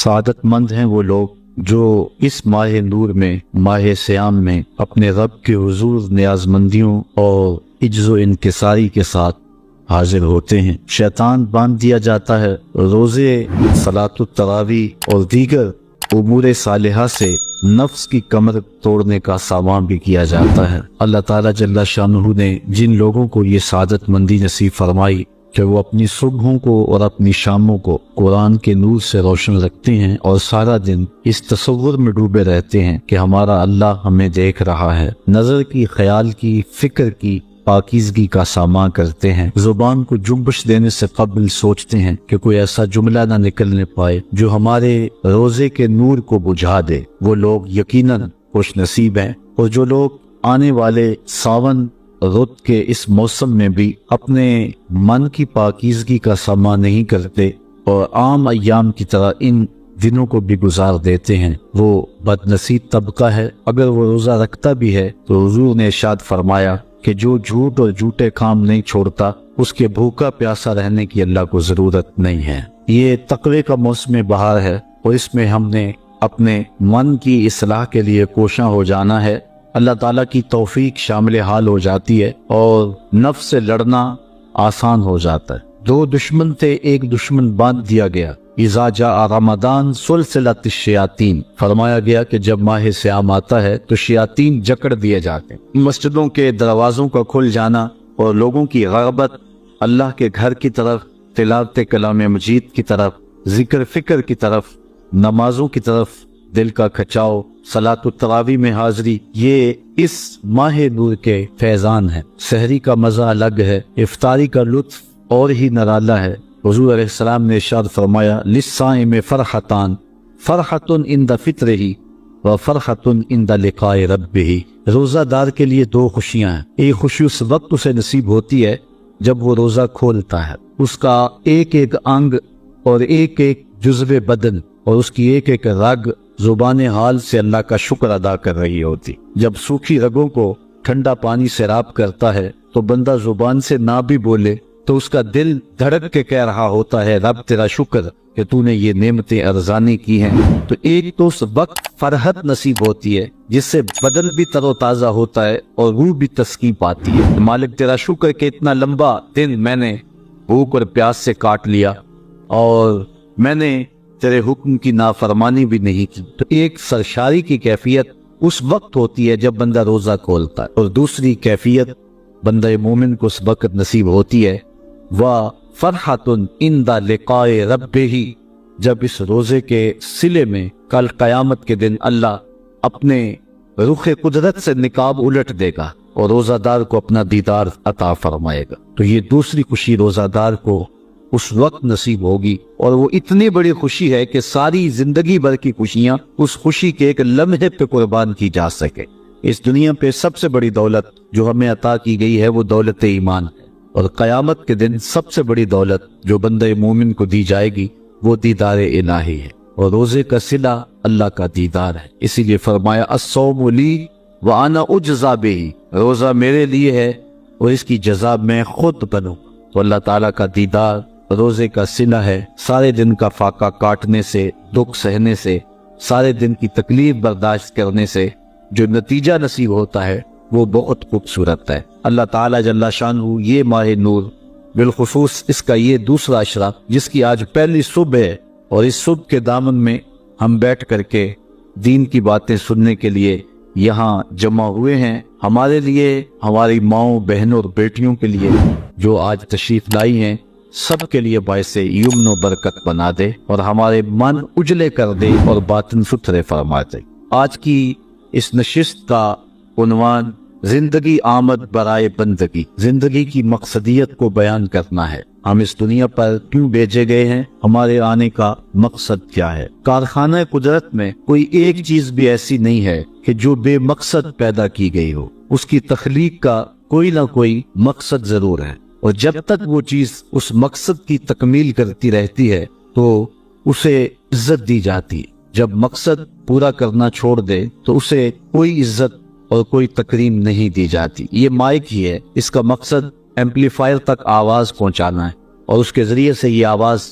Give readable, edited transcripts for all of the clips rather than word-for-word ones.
سعادت مند ہیں وہ لوگ جو اس ماہ نور میں، ماہ سیام میں اپنے رب کے حضور نیازمندیوں اور عجز و انکساری کے ساتھ حاضر ہوتے ہیں۔ شیطان باندھ دیا جاتا ہے، روزے، صلاۃ التراویح اور دیگر امور صالحہ سے نفس کی کمر توڑنے کا سامان بھی کیا جاتا ہے۔ اللہ تعالیٰ جل شانہ نے جن لوگوں کو یہ سعادت مندی نصیب فرمائی کہ وہ اپنی صبحوں کو اور اپنی شاموں کو قرآن کے نور سے روشن رکھتے ہیں اور سارا دن اس تصور میں ڈوبے رہتے ہیں کہ ہمارا اللہ ہمیں دیکھ رہا ہے، نظر کی، خیال کی، فکر کی پاکیزگی کا سامان کرتے ہیں، زبان کو جنبش دینے سے قبل سوچتے ہیں کہ کوئی ایسا جملہ نہ نکلنے پائے جو ہمارے روزے کے نور کو بجھا دے، وہ لوگ یقیناً خوش نصیب ہیں۔ اور جو لوگ آنے والے ساون رت کے اس موسم میں بھی اپنے من کی پاکیزگی کا سامان نہیں کرتے اور عام ایام کی طرح ان دنوں کو بھی گزار دیتے ہیں، وہ بد نصیب طبقہ ہے۔ اگر وہ روزہ رکھتا بھی ہے تو حضور نے ارشاد فرمایا کہ جو جھوٹ اور جھوٹے کام نہیں چھوڑتا اس کے بھوکا پیاسا رہنے کی اللہ کو ضرورت نہیں ہے۔ یہ تقوی کا موسم بہار ہے اور اس میں ہم نے اپنے من کی اصلاح کے لیے کوشاں ہو جانا ہے۔ اللہ تعالیٰ کی توفیق شامل حال ہو جاتی ہے اور نفس سے لڑنا آسان ہو جاتا ہے۔ دو دشمن تھے، ایک دشمن باندھ دیا گیا۔ اذا جاء رمضان سلسلۃ الشیاطین، فرمایا گیا کہ جب ماہ سیام آتا ہے تو شیاطین جکڑ دیے جاتے ہیں۔ مسجدوں کے دروازوں کا کھل جانا اور لوگوں کی رغبت اللہ کے گھر کی طرف، تلاوت کلام مجید کی طرف، ذکر فکر کی طرف، نمازوں کی طرف دل کا کھچاؤ، صلاۃ التراویح میں حاضری، یہ اس ماہ نور کے فیضان ہے۔ سحری کا مزہ الگ ہے، افطاری کا لطف اور ہی نرالا ہے۔ حضور علیہ السلام نے ارشاد فرمایا للصائم فرحتان، فرحۃ عند فطرہ و فرحۃ عند لقاء ربہ۔ روزہ دار کے لیے دو خوشیاں ہیں، ایک خوشی اس وقت اسے نصیب ہوتی ہے جب وہ روزہ کھولتا ہے، اس کا ایک ایک انگ اور ایک ایک جزو بدن اور اس کی ایک ایک رگ زبان حال سے اللہ کا شکر ادا کر رہی ہوتی۔ جب سوکھی رگوں کو ٹھنڈا پانی سیراب کرتا ہے تو بندہ زبان سے نہ بھی بولے تو اس کا دل دھڑک کے کہہ رہا ہوتا ہے رب تیرا شکر کہ تو نے یہ نعمتیں ارزانی کی ہیں۔ تو ایک تو اس وقت فرحت نصیب ہوتی ہے جس سے بدن بھی تر و تازہ ہوتا ہے اور روح بھی تسکین پاتی ہے۔ مالک تیرا شکر کہ اتنا لمبا دن میں نے بھوک اور پیاس سے کاٹ لیا اور میں نے تیرے حکم کی نافرمانی بھی نہیں کی۔ تو ایک سرشاری کی کیفیت اس وقت ہوتی ہے جب بندہ روزہ کھولتا ہے، اور دوسری کیفیت بندہ مومن کو اس وقت نصیب ہوتی ہے وَفَرْحَةٌ عِنْدَ لِقَاءِ رَبِّهِ، جب اس روزے کے صلے میں کل قیامت کے دن اللہ اپنے رخ قدرت سے نقاب الٹ دے گا اور روزہ دار کو اپنا دیدار عطا فرمائے گا۔ تو یہ دوسری خوشی روزہ دار کو اس وقت نصیب ہوگی، اور وہ اتنی بڑی خوشی ہے کہ ساری زندگی بھر کی خوشیاں اس خوشی کے ایک لمحے پہ قربان کی جا سکے۔ اس دنیا پہ سب سے بڑی دولت جو ہمیں عطا کی گئی ہے وہ دولت ایمان ہے، اور قیامت کے دن سب سے بڑی دولت جو بندہ مومن کو دی جائے گی وہ دیدار الہی ہے، اور روزے کا صلہ اللہ کا دیدار ہے۔ اسی لیے فرمایا الصوم لی وانا اجزا بہ، روزہ میرے لیے ہے اور اس کی جزا میں خود بنوں۔ تو اللہ تعالیٰ کا دیدار روزے کا صلہ ہے۔ سارے دن کا فاقہ کاٹنے سے، دکھ سہنے سے، سارے دن کی تکلیف برداشت کرنے سے جو نتیجہ نصیب ہوتا ہے وہ بہت خوبصورت ہے۔ اللہ تعالیٰ جل شانہ یہ ماہ نور، بالخصوص اس کا یہ دوسرا عشرہ جس کی آج پہلی صبح ہے، اور اس صبح کے دامن میں ہم بیٹھ کر کے دین کی باتیں سننے کے لیے یہاں جمع ہوئے ہیں، ہمارے لیے، ہماری ماؤں، بہنوں اور بیٹیوں کے لیے جو آج تشریف لائی ہیں، سب کے لیے باعث یمن و برکت بنا دے اور ہمارے من اجلے کر دے اور باطن ستھرے فرما دے۔ آج کی اس نشست کا عنوان زندگی آمد برائے بندگی، زندگی کی مقصدیت کو بیان کرنا ہے۔ ہم اس دنیا پر کیوں بھیجے گئے ہیں، ہمارے آنے کا مقصد کیا ہے۔ کارخانہ قدرت میں کوئی ایک چیز بھی ایسی نہیں ہے کہ جو بے مقصد پیدا کی گئی ہو، اس کی تخلیق کا کوئی نہ کوئی مقصد ضرور ہے، اور جب تک وہ چیز اس مقصد کی تکمیل کرتی رہتی ہے تو اسے عزت دی جاتی ہے۔ جب مقصد پورا کرنا چھوڑ دے تو اسے کوئی عزت اور کوئی تکریم نہیں دی جاتی۔ یہ مائک ہی ہے، اس کا مقصد ایمپلیفائر تک آواز پہنچانا ہے، اور اس کے ذریعے سے یہ آواز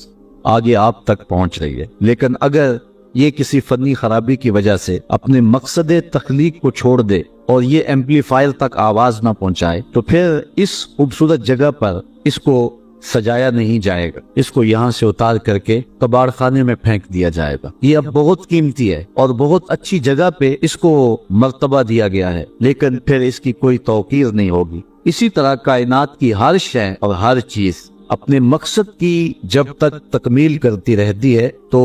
آگے آپ تک پہنچ رہی ہے، لیکن اگر یہ کسی فنی خرابی کی وجہ سے اپنے مقصد تخلیق کو چھوڑ دے اور یہ ایمپلیفائر تک آواز نہ پہنچائے تو پھر اس خوبصورت جگہ پر اس کو سجایا نہیں جائے گا، اس کو یہاں سے اتار کر کے کباڑ خانے میں پھینک دیا جائے گا۔ یہ اب بہت قیمتی ہے اور بہت اچھی جگہ پہ اس کو مرتبہ دیا گیا ہے، لیکن پھر اس کی کوئی توقیر نہیں ہوگی۔ اسی طرح کائنات کی ہر شے اور ہر چیز اپنے مقصد کی جب تک تکمیل کرتی رہتی ہے تو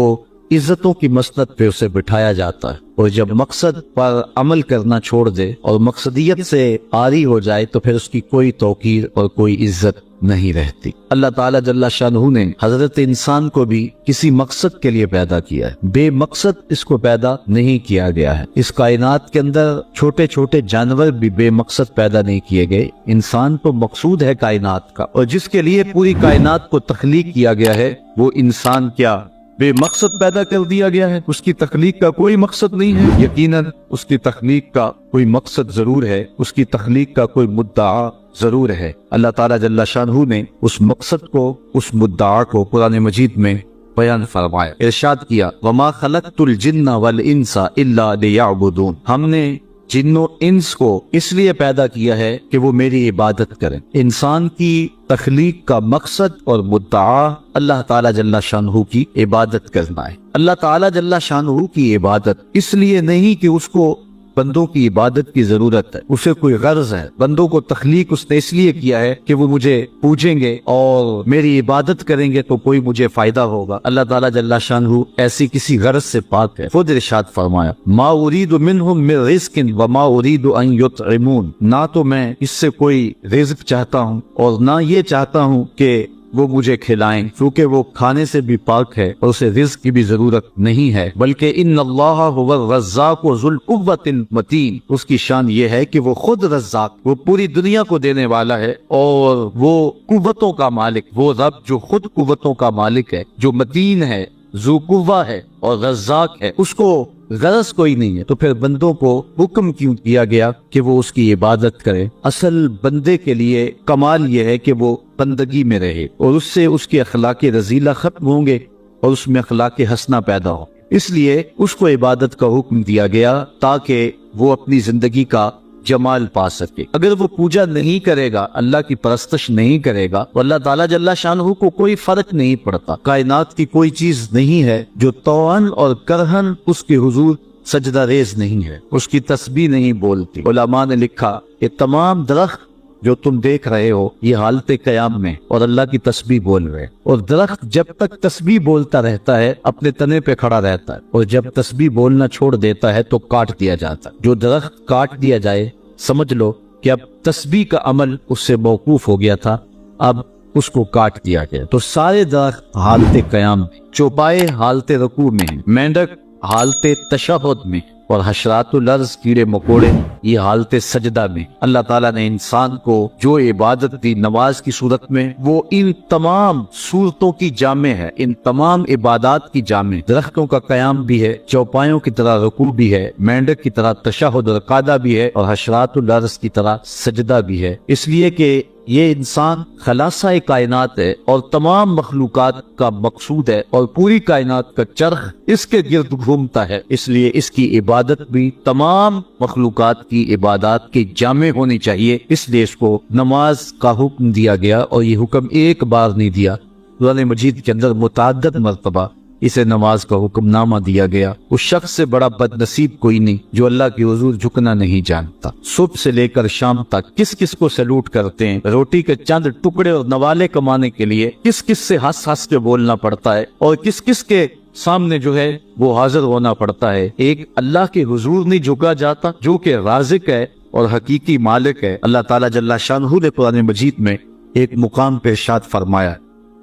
عزتوں کی مسند پہ اسے بٹھایا جاتا ہے، اور جب مقصد پر عمل کرنا چھوڑ دے اور مقصدیت سے عاری ہو جائے تو پھر اس کی کوئی توقیر اور کوئی عزت نہیں رہتی۔ اللہ تعالیٰ جل شانہ نے حضرت انسان کو بھی کسی مقصد کے لیے پیدا کیا ہے، بے مقصد اس کو پیدا نہیں کیا گیا ہے۔ اس کائنات کے اندر چھوٹے چھوٹے جانور بھی بے مقصد پیدا نہیں کیے گئے، انسان تو مقصود ہے کائنات کا، اور جس کے لیے پوری کائنات کو تخلیق کیا گیا ہے وہ انسان کیا بے مقصد پیدا کر دیا گیا ہے؟ اس کی تخلیق کا کوئی مقصد نہیں ہے؟ یقیناً اس کی تخلیق کا کوئی مقصد ضرور ہے، اس کی تخلیق کا کوئی مدعا ضرور ہے۔ اللہ تعالیٰ جل شانہ نے اس مقصد کو، اس مدعا کو قرآن مجید میں بیان فرمایا، ارشاد کیا وَمَا خَلَقْتُ الْجِنَّ وَالْإِنسَ إِلَّا لِيَعْبُدُونَ، ہم نے جن و انس کو اس لیے پیدا کیا ہے کہ وہ میری عبادت کریں۔ انسان کی تخلیق کا مقصد اور مدعا اللہ تعالیٰ جل شانہ کی عبادت کرنا ہے۔ اللہ تعالیٰ جل شانہ کی عبادت اس لیے نہیں کہ اس کو بندوں کی عبادت کی ضرورت ہے، اسے کوئی غرض ہے، بندوں کو تخلیق اس نے اس لیے کیا ہے کہ وہ مجھے پوجیں گے اور میری عبادت کریں گے تو کوئی مجھے فائدہ ہوگا۔ اللہ تعالیٰ جل شانہ ایسی کسی غرض سے پاک ہے۔ خود ارشاد فرمایا ما اريد منهم من رزق وما اريد ان يطعمون، نہ تو میں اس سے کوئی رزق چاہتا ہوں اور نہ یہ چاہتا ہوں کہ وہ مجھے کھلائیں، کیونکہ وہ کھانے سے بھی پاک ہے اور اسے رزق کی بھی ضرورت نہیں ہے، بلکہ ان اللہ هو الرزاق ذو القوۃ المتین، اس کی شان یہ ہے کہ وہ خود رزاق، وہ پوری دنیا کو دینے والا ہے اور وہ قوتوں کا مالک، وہ رب جو خود قوتوں کا مالک ہے، جو متین ہے، ذو قوہ ہے اور رزاق ہے، اس کو غرض کوئی نہیں ہے۔ تو پھر بندوں کو حکم کیوں کیا گیا کہ وہ اس کی عبادت کرے؟ اصل بندے کے لیے کمال یہ ہے کہ وہ بندگی میں رہے اور اس سے اس کی اخلاق رذیلہ ختم ہوں گے اور اس میں اخلاق حسنہ پیدا ہو، اس لیے اس کو عبادت کا حکم دیا گیا تاکہ وہ اپنی زندگی کا جمال پا سکے۔ اگر وہ پوجا نہیں کرے گا، اللہ کی پرستش نہیں کرے گا تو اللہ تعالیٰ جل شانہ کو کوئی فرق نہیں پڑتا۔ کائنات کی کوئی چیز نہیں ہے جو طوعاً اور کرہن اس کے حضور سجدہ ریز نہیں ہے، اس کی تسبیح نہیں بولتی۔ علماء نے لکھا کہ تمام درخت جو تم دیکھ رہے ہو یہ حالت قیام میں اور اللہ کی تسبیح بول رہے ہیں، اور درخت جب تک تسبیح بولتا رہتا ہے اپنے تنے پہ کھڑا رہتا ہے، اور جب تسبیح بولنا چھوڑ دیتا ہے تو کاٹ دیا جاتا ہے۔ جو درخت کاٹ دیا جائے سمجھ لو کہ اب تسبیح کا عمل اس سے موقوف ہو گیا تھا، اب اس کو کاٹ دیا گیا۔ تو سارے درخت حالت قیام میں، چوپائے حالت رکوع میں، مینڈک حالت تشہد میں، اور حشرات الارض کیڑے مکوڑے یہ حالت سجدہ میں۔ اللہ تعالیٰ نے انسان کو جو عبادت دی نماز کی صورت میں، وہ ان تمام صورتوں کی جامع ہے، ان تمام عبادات کی جامع۔ درختوں کا قیام بھی ہے، چوپایوں کی طرح رکوع بھی ہے، مینڈک کی طرح تشہد اور قعدہ بھی ہے، اور حشرات الارض کی طرح سجدہ بھی ہے، اس لیے کہ یہ انسان خلاصہ کائنات ہے اور تمام مخلوقات کا مقصود ہے، اور پوری کائنات کا چرخ اس کے گرد گھومتا ہے، اس لیے اس کی عبادت بھی تمام مخلوقات کی عبادات کے جامع ہونی چاہیے۔ اس لیے اس کو نماز کا حکم دیا گیا، اور یہ حکم ایک بار نہیں دیا، قرآن مجید کے اندر متعدد مرتبہ اسے نماز کا حکم نامہ دیا گیا۔ اس شخص سے بڑا بد نصیب کوئی نہیں جو اللہ کی حضور جھکنا نہیں جانتا۔ صبح سے لے کر شام تک کس کس کو سلوٹ کرتے ہیں، روٹی کے چند ٹکڑے اور نوالے کمانے کے لیے کس کس سے ہنس ہنس کے بولنا پڑتا ہے، اور کس کس کے سامنے جو ہے وہ حاضر ہونا پڑتا ہے۔ ایک اللہ کے حضور نہیں جھکا جاتا جو کہ رازق ہے اور حقیقی مالک ہے۔ اللہ تعالیٰ جل شانہ نے قرآن مجید میں ایک مقام پہ ارشاد فرمایا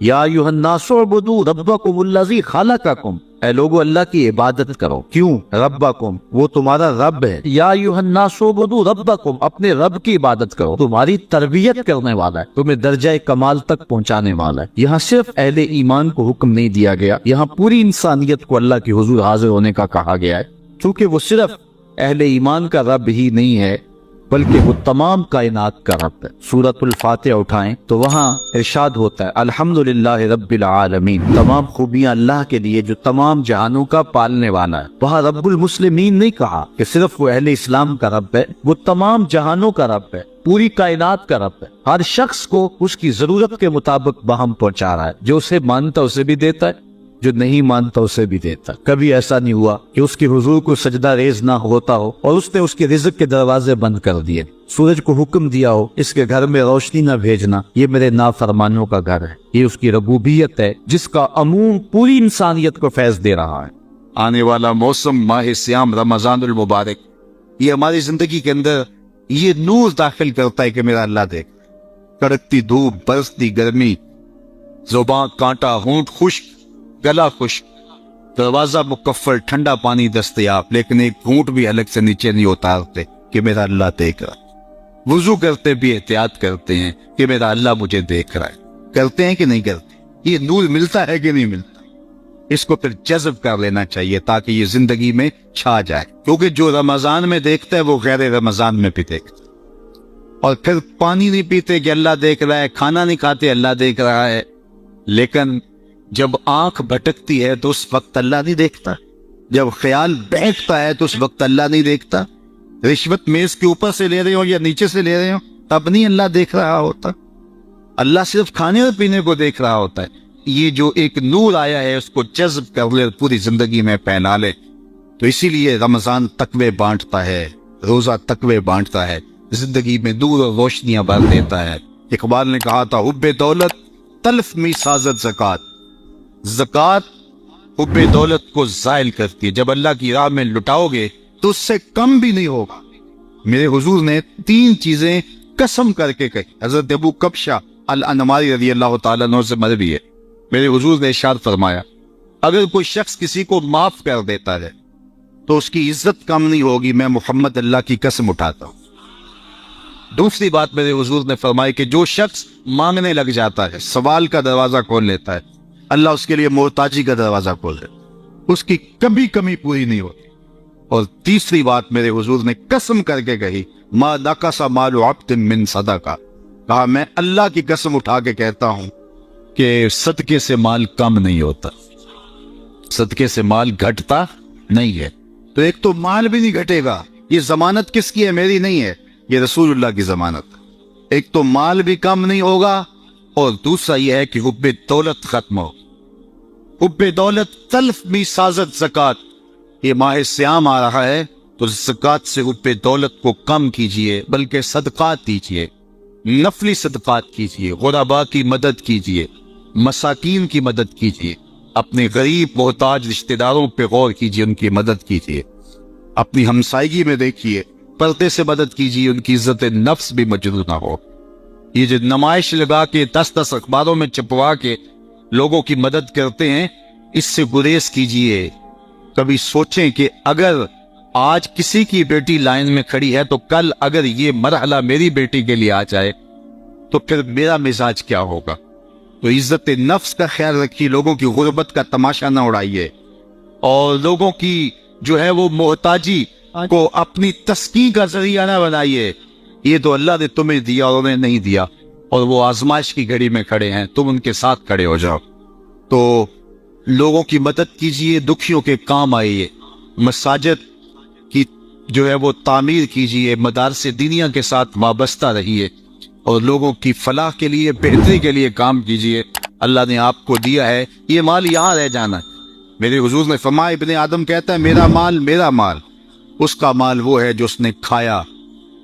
یا ایھا الناس اعبدوا ربکم الذی خلقکم، اے لوگو اللہ کی عبادت کرو۔ کیوں؟ ربکم، وہ تمہارا رب ہے۔ یا ایھا الناس اعبدوا ربکم، اپنے رب کی عبادت کرو، تمہاری تربیت کرنے والا ہے، تمہیں درجہ کمال تک پہنچانے والا ہے۔ یہاں صرف اہل ایمان کو حکم نہیں دیا گیا، یہاں پوری انسانیت کو اللہ کے حضور حاضر ہونے کا کہا گیا ہے، کیونکہ وہ صرف اہل ایمان کا رب ہی نہیں ہے بلکہ وہ تمام کائنات کا رب ہے۔ سورۃ الفاتحہ اٹھائیں تو وہاں ارشاد ہوتا ہے الحمدللہ رب العالمین، تمام خوبیاں اللہ کے لیے جو تمام جہانوں کا پالنے والا ہے۔ وہاں رب المسلمین نہیں کہا کہ صرف وہ اہل اسلام کا رب ہے، وہ تمام جہانوں کا رب ہے، پوری کائنات کا رب ہے۔ ہر شخص کو اس کی ضرورت کے مطابق باہم پہنچا رہا ہے، جو اسے مانتا اسے بھی دیتا ہے، جو نہیں مانتا اسے بھی دیتا۔ کبھی ایسا نہیں ہوا کہ اس کے حضور کو سجدہ ریز نہ ہوتا ہو اور اس نے اس کے رزق کے دروازے بند کر دیے، سورج کو حکم دیا ہو اس کے گھر میں روشنی نہ بھیجنا، یہ میرے نافرمانوں کا گھر ہے۔ یہ اس کی ربوبیت ہے جس کا عموم پوری انسانیت کو فیض دے رہا ہے۔ آنے والا موسم ماہ سیام رمضان المبارک، یہ ہماری زندگی کے اندر یہ نور داخل کرتا ہے کہ میرا اللہ دیکھ، کڑکتی دھوپ، برستی گرمی، زبان کانٹا، ہونٹ خشک، گلا خشک، دروازہ مکفر، ٹھنڈا پانی دستیاب، لیکن ایک گھونٹ بھی حلق سے نیچے نہیں اتارتے کہ میرا اللہ دیکھ رہا ہے۔ وضو کرتے بھی احتیاط کرتے ہیں کہ میرا اللہ مجھے دیکھ رہا ہے۔ کرتے ہیں کہ نہیں کرتے؟ یہ نور ملتا ہے کہ نہیں ملتا؟ اس کو پھر جذب کر لینا چاہیے تاکہ یہ زندگی میں چھا جائے، کیونکہ جو رمضان میں دیکھتا ہے وہ غیر رمضان میں بھی دیکھتا ہے۔ اور پھر پانی نہیں پیتے کہ اللہ دیکھ رہا ہے، کھانا نہیں کھاتے اللہ دیکھ رہا ہے، لیکن جب آنکھ بھٹکتی ہے تو اس وقت اللہ نہیں دیکھتا، جب خیال بیٹھتا ہے تو اس وقت اللہ نہیں دیکھتا۔ رشوت میز کے اوپر سے لے رہے ہو یا نیچے سے لے رہے ہو تب نہیں اللہ دیکھ رہا ہوتا، اللہ صرف کھانے اور پینے کو دیکھ رہا ہوتا ہے۔ یہ جو ایک نور آیا ہے اس کو جذب کر لے، پوری زندگی میں پھیلا لے۔ تو اسی لیے رمضان تقوی بانٹتا ہے، روزہ تقوی بانٹتا ہے، زندگی میں نور اور روشنیاں بھر دیتا ہے۔ اقبال نے کہا تھا حب دولت تلف می سازت زکات، زکات حب دولت کو زائل کرتی ہے، جب اللہ کی راہ میں لٹاؤ گے تو اس سے کم بھی نہیں ہوگا۔ میرے حضور نے 3 چیزیں قسم کر کے کہی، حضرت ابو کبشہ الانماری رضی اللہ تعالیٰ عنہ سے مروی ہے۔ میرے حضور نے ارشاد فرمایا اگر کوئی شخص کسی کو معاف کر دیتا ہے تو اس کی عزت کم نہیں ہوگی، میں محمد اللہ کی قسم اٹھاتا ہوں۔ دوسری بات میرے حضور نے فرمائی کہ جو شخص مانگنے لگ جاتا ہے، سوال کا دروازہ کھول لیتا ہے، اللہ اس کے لیے محتاجی کا دروازہ کھول دیتا ہے، اس کی کبھی کمی پوری نہیں ہوتی۔ اور تیسری بات میرے حضور نے قسم کر کے کہی ما نقص مال عبد من صدقہ، کہا میں اللہ کی قسم اٹھا کے کہتا ہوں کہ صدقے سے مال کم نہیں ہوتا، صدقے سے مال گھٹتا نہیں ہے۔ تو ایک تو مال بھی نہیں گھٹے گا، یہ ضمانت کس کی ہے؟ میری نہیں ہے، یہ رسول اللہ کی ضمانت۔ ایک تو مال بھی کم نہیں ہوگا، اور دوسرا یہ ہے کہ حب دولت ختم ہو۔ حب دولت تلف می سازت زکات، یہ ماہ سیام آ رہا ہے تو زکات سے حب دولت کو کم کیجئے، بلکہ صدقات دیجئے، نفلی صدقات کیجئے، غرباء کی مدد کیجئے، مساکین کی مدد کیجئے، اپنے غریب محتاج رشتہ داروں پہ غور کیجئے، ان کی مدد کیجئے، اپنی ہمسائیگی میں دیکھیے، پردے سے مدد کیجئے، ان کی عزت نفس بھی مجروح نہ ہو۔ یہ جو نمائش لگا کے 10 اخباروں میں چھپوا کے لوگوں کی مدد کرتے ہیں، اس سے گریز کیجئے۔ کبھی سوچیں کہ اگر آج کسی کی بیٹی لائن میں کھڑی ہے تو کل اگر یہ مرحلہ میری بیٹی کے لیے آ جائے تو پھر میرا مزاج کیا ہوگا۔ تو عزت نفس کا خیال رکھیے، لوگوں کی غربت کا تماشا نہ اڑائیے، اور لوگوں کی جو ہے وہ محتاجی کو اپنی تسکین کا ذریعہ نہ بنائیے۔ یہ تو اللہ نے تمہیں دیا اور انہیں نہیں دیا، اور وہ آزمائش کی گھڑی میں کھڑے ہیں، تم ان کے ساتھ کھڑے ہو جاؤ۔ تو لوگوں کی مدد کیجئے، دکھیوں کے کام آئیے، مساجد کی جو ہے وہ تعمیر کیجئے، مدارس دینیہ کے ساتھ وابستہ رہیے، اور لوگوں کی فلاح کے لیے، بہتری کے لیے کام کیجئے۔ اللہ نے آپ کو دیا ہے، یہ مال یہاں رہ جانا ہے۔ میرے حضور نے فرمایا ابن آدم کہتا ہے میرا مال میرا مال، اس کا مال وہ ہے جو اس نے کھایا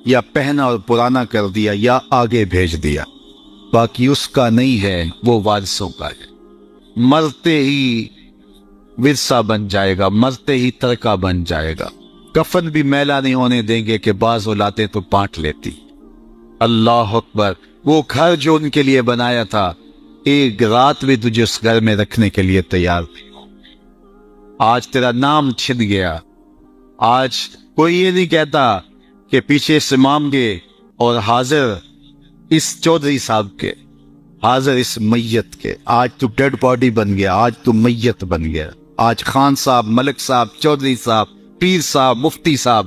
یا پہنا اور پرانا کر دیا یا آگے بھیج دیا، باقی اس کا نہیں ہے، وہ وارثوں کا ہے۔ مرتے ہی ورثہ بن جائے گا، مرتے ہی ترکہ بن جائے گا۔ کفن بھی میلا نہیں ہونے دیں گے کہ بعض اولادیں تو بانٹ لیتی۔ اللہ اکبر، وہ گھر جو ان کے لیے بنایا تھا، ایک رات بھی تجھے اس گھر میں رکھنے کے لیے تیار نہیں ہو۔ آج تیرا نام چھن گیا، آج کوئی یہ نہیں کہتا کہ پیچھے سے امام کے اور حاضر اس چودھری صاحب کے، حاضر اس میت کے۔ آج تو ڈیڈ باڈی بن گیا، آج تو میت بن گیا۔ آج خان صاحب، ملک صاحب، چودھری صاحب، پیر صاحب، مفتی صاحب،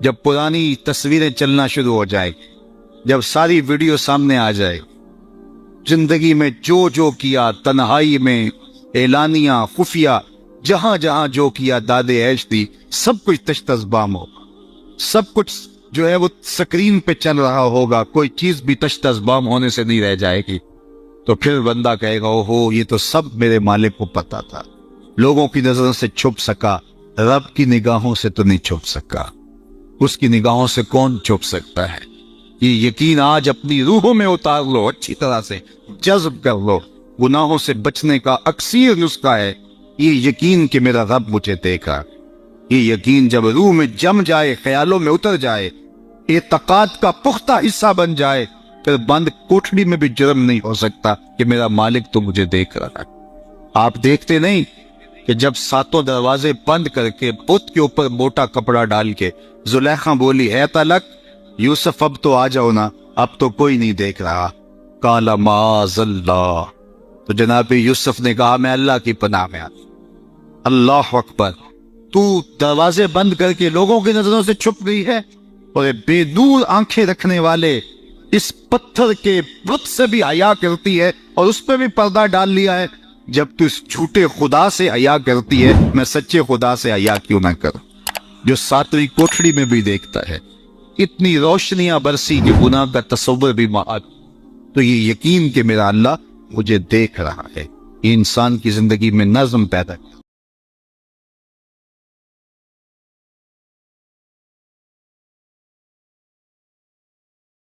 جب پرانی تصویریں چلنا شروع ہو جائے، جب ساری ویڈیو سامنے آ جائے، زندگی میں جو کیا، تنہائی میں، اعلانیہ، خفیہ، جہاں جہاں جو کیا، دادے عیش دی، سب کچھ تشت ازبام ہوگا، سب کچھ جو ہے وہ سکرین پہ چل رہا ہوگا، کوئی چیز بھی تشت ازبام ہونے سے نہیں رہ جائے گی. تو پھر بندہ کہے گا اوہو یہ تو سب میرے مالک کو پتا تھا، لوگوں کی نظروں سے چھپ سکا، رب کی نگاہوں سے تو نہیں چھپ سکا. اس کی نگاہوں سے کون چھپ سکتا ہے؟ یہ یقین آج اپنی روحوں میں اتار لو، اچھی طرح سے جذب کر لو. گناہوں سے بچنے کا اکثیر نسخہ ہے یہ یقین کہ میرا رب مجھے دیکھا. یہ یقین جب روح میں جم جائے، خیالوں میں اتر جائے، اعتقاد کا پختہ حصہ بن جائے، پھر بند کوٹھڑی میں بھی جرم نہیں ہو سکتا کہ میرا مالک تو مجھے دیکھ رہا ہے. آپ دیکھتے نہیں کہ جب ساتوں دروازے بند کر کے بت کے اوپر موٹا کپڑا ڈال کے زلیخا بولی ہے تلک یوسف اب تو آ جاؤ نا، اب تو کوئی نہیں دیکھ رہا. قال معاذ اللہ، تو جناب یوسف نے کہا میں اللہ کی پناہ میں آتا. اللہ اکبر، تو دروازے بند کر کے لوگوں کی نظروں سے چھپ گئی ہے، اور بے نور آنکھیں رکھنے والے اس پتھر کے بت سے بھی حیا کرتی ہے اور اس پہ بھی پردہ ڈال لیا ہے. جب تو اس جھوٹے خدا سے حیا کرتی ہے، میں سچے خدا سے حیا کیوں نہ کروں جو ساتویں کوٹھڑی میں بھی دیکھتا ہے. اتنی روشنیاں برسی کہ گناہ کا تصور بھی محال. تو یہ یقین کہ میرا اللہ مجھے دیکھ رہا ہے، یہ انسان کی زندگی میں نظم پیدا کرتا ہے.